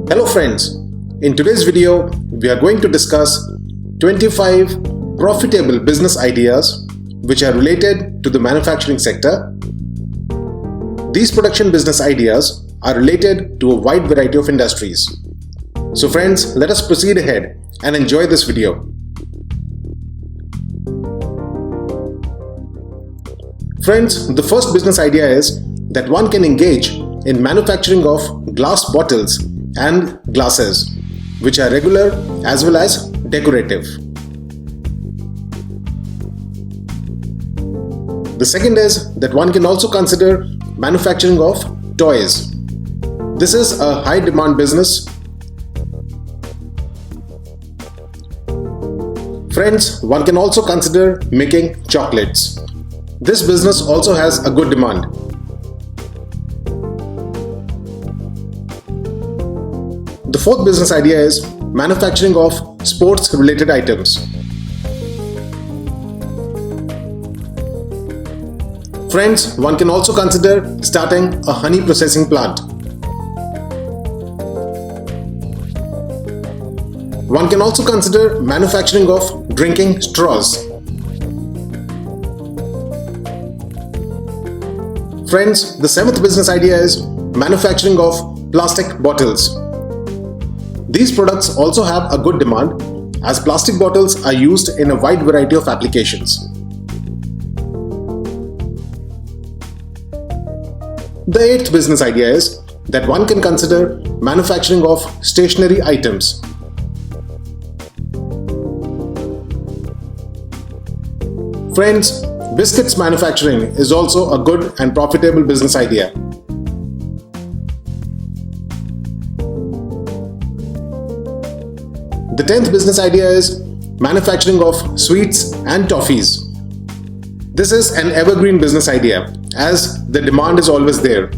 Hello friends, in today's video we are going to discuss 25 profitable business ideas which are related to the manufacturing sector. These production business ideas are related to a wide variety of industries. So friends, let us proceed ahead and enjoy this video. Friends, the first business idea is that one can engage in manufacturing of glass bottles and glasses, which are regular as well as decorative. The second is that one can also consider manufacturing of toys. This is a high demand business. Friends, one can also consider making chocolates. This business also has a good demand. The fourth business idea is manufacturing of sports related items. Friends, one can also consider starting a honey processing plant. One can also consider manufacturing of drinking straws. Friends, the seventh business idea is manufacturing of plastic bottles. These products also have a good demand as plastic bottles are used in a wide variety of applications. The eighth business idea is that one can consider manufacturing of stationery items. Friends, Biscuits Manufacturing is also a good and profitable business idea. The 10th business idea is manufacturing of sweets and toffees. This is an evergreen business idea as the demand is always there.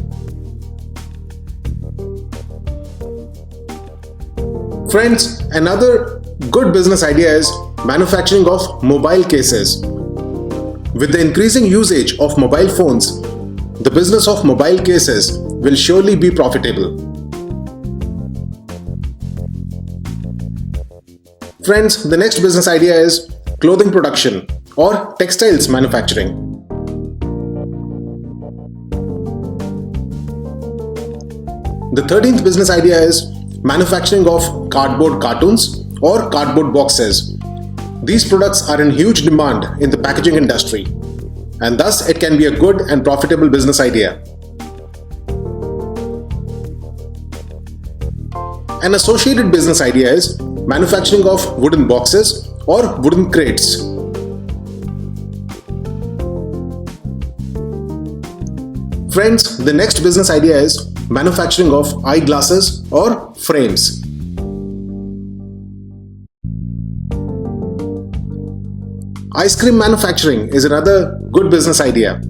Friends, another good business idea is manufacturing of mobile cases. With the increasing usage of mobile phones, the business of mobile cases will surely be profitable. Friends, the next business idea is clothing production or textiles manufacturing. The 13th business idea is manufacturing of cardboard cartons or cardboard boxes. These products are in huge demand in the packaging industry, and thus it can be a good and profitable business idea. An associated business idea is manufacturing of wooden boxes or wooden crates. Friends, the next business idea is manufacturing of eyeglasses or frames. Ice cream manufacturing is another good business idea.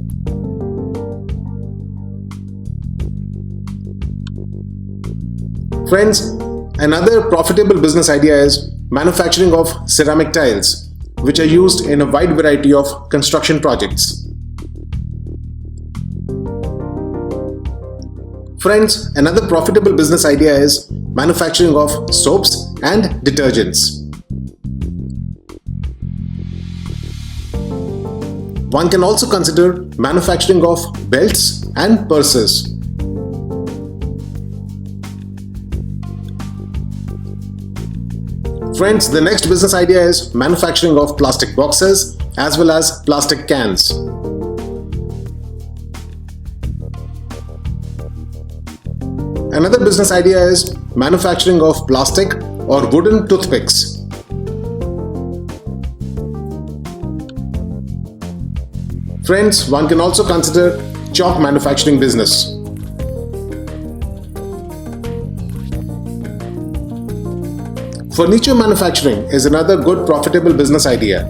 Friends, another profitable business idea is manufacturing of ceramic tiles, which are used in a wide variety of construction projects. Friends, another profitable business idea is manufacturing of soaps and detergents. One can also consider manufacturing of belts and purses. Friends, the next business idea is manufacturing of plastic boxes as well as plastic cans. Another business idea is manufacturing of plastic or wooden toothpicks. Friends, one can also consider chalk manufacturing business. Furniture manufacturing is another good profitable business idea.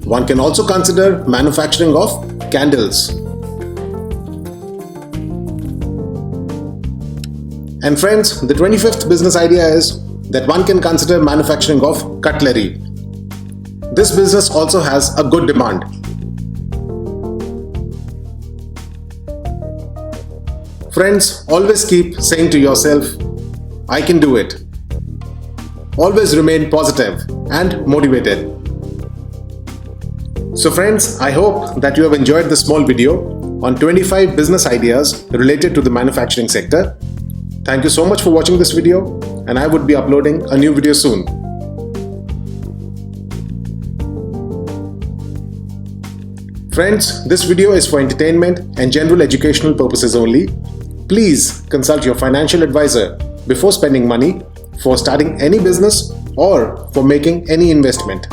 One can also consider manufacturing of candles. And friends, the 25th business idea is that one can consider manufacturing of cutlery. This business also has a good demand. Friends, always keep saying to yourself, I can do it. Always remain positive and motivated. So friends, I hope that you have enjoyed this small video on 25 business ideas related to the manufacturing sector. Thank you so much for watching this video, and I would be uploading a new video soon. Friends, this video is for entertainment and general educational purposes only. Please consult your financial advisor before spending money for starting any business or for making any investment.